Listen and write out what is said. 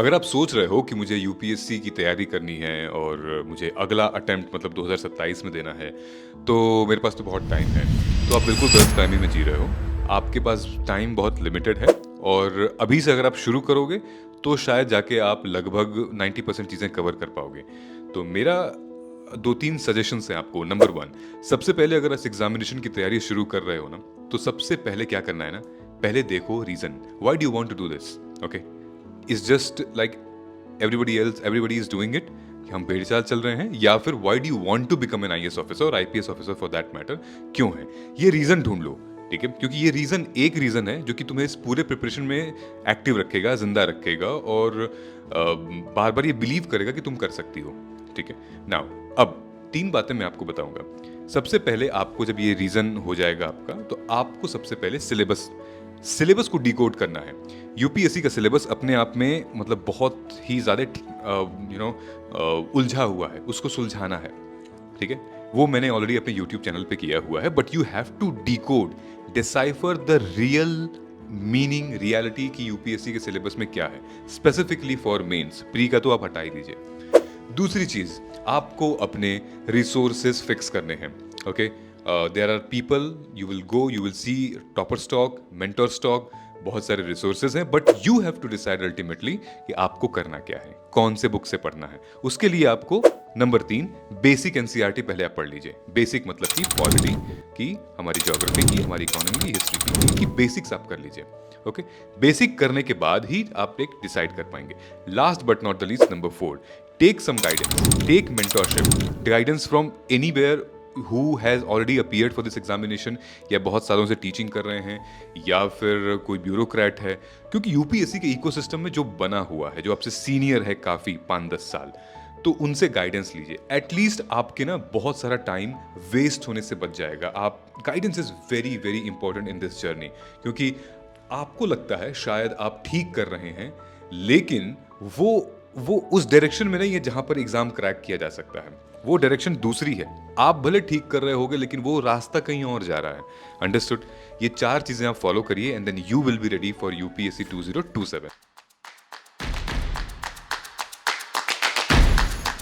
अगर आप सोच रहे हो कि मुझे यूपीएससी की तैयारी करनी है और मुझे अगला अटेम्प्ट मतलब 2027 में देना है, तो मेरे पास तो बहुत टाइम है। तो आप बिल्कुल गलतफ़हमी में जी रहे हो। आपके पास टाइम बहुत लिमिटेड है और अभी से अगर आप शुरू करोगे, तो शायद जाके आप लगभग 90% चीज़ें कवर कर पाओगे। तो मेरा 2-3 सजेशंस हैं आपको। नंबर 1, सबसे पहले अगर इस एग्ज़ामिनेशन की तैयारी शुरू कर रहे हो ना, तो सबसे पहले क्या करना है ना, पहले देखो reason, why do you want to do this? Okay? Is just like everybody is doing it, कि हम पेड़ चाल चल रहे हैं, या फिर why do you want to become an IAS officer और IPS officer for that matter, क्यों है ये रीजन ढूंढ लो। ठीक है, क्योंकि ये रीजन एक रीजन है जो कि तुम्हें इस पूरे प्रिपरेशन में एक्टिव रखेगा, जिंदा रखेगा और बार बार ये बिलीव करेगा कि तुम कर सकती हो। ठीक है, नाउ अब 3 बातें मैं आपको बताऊंगा। सबसे पहले आपको जब ये रीजन हो जाएगा आपका, तो आपको सबसे पहले सिलेबस को डिकोड करना है। यूपीएससी का सिलेबस अपने आप में मतलब बहुत ही ज़्यादा उलझा हुआ है, उसको सुलझाना है। ठीक है, वो मैंने ऑलरेडी अपने यूट्यूब चैनल पे किया हुआ है, but you have to decode, decipher the real meaning, reality की यूपीएससी के सिलेबस में क्या है, स्पेसिफिकली फॉर मेंस। प्री का तो आप हटा ही दीजिए। दूसरी चीज, आपको अपने रिसोर्सेज फिक्स करने हैं। Okay, there are people, you will see topper stock, mentor stock, बहुत सारे रिसोर्सेज हैं, but you have to decide ultimately कि आपको करना क्या है, कौन से बुक से पढ़ना है। उसके लिए आपको नंबर 3, बेसिक एनसीईआरटी पहले आप पढ़ लीजिए। बेसिक मतलब की पॉलिटी की, हमारी ज्योग्राफी की, हमारी इकोनॉमी की, हिस्ट्री की, इनकी बेसिक्स आप कर लीजिए। ओके, बेसिक करने के बाद ही आप एक डिसाइड कर पाएंगे। Last but not the least, number 4, take some guidance, take mentorship, guidance from anywhere who has already appeared for this examination, या बहुत सालों से टीचिंग कर रहे हैं, या फिर कोई ब्यूरोक्रेट है। क्योंकि यूपीएससी के इकोसिस्टम में जो बना हुआ है, जो आपसे सीनियर है काफ़ी 5-10 साल, तो उनसे गाइडेंस लीजिए। एटलीस्ट आपके ना बहुत सारा टाइम वेस्ट होने से बच जाएगा। आप, guidance is very very important in this journey, क्योंकि आपको लगता है शायद आप ठीक कर रहे हैं, लेकिन वो उस डायरेक्शन में नहीं है जहां पर एग्जाम क्रैक किया जा सकता है। वो डायरेक्शन दूसरी है। आप भले ठीक कर रहे होगे, लेकिन वो रास्ता कहीं और जा रहा है। अंडरस्टूड? ये 4 चीजें आप फॉलो करिए and then you will be ready for UPSC 2027।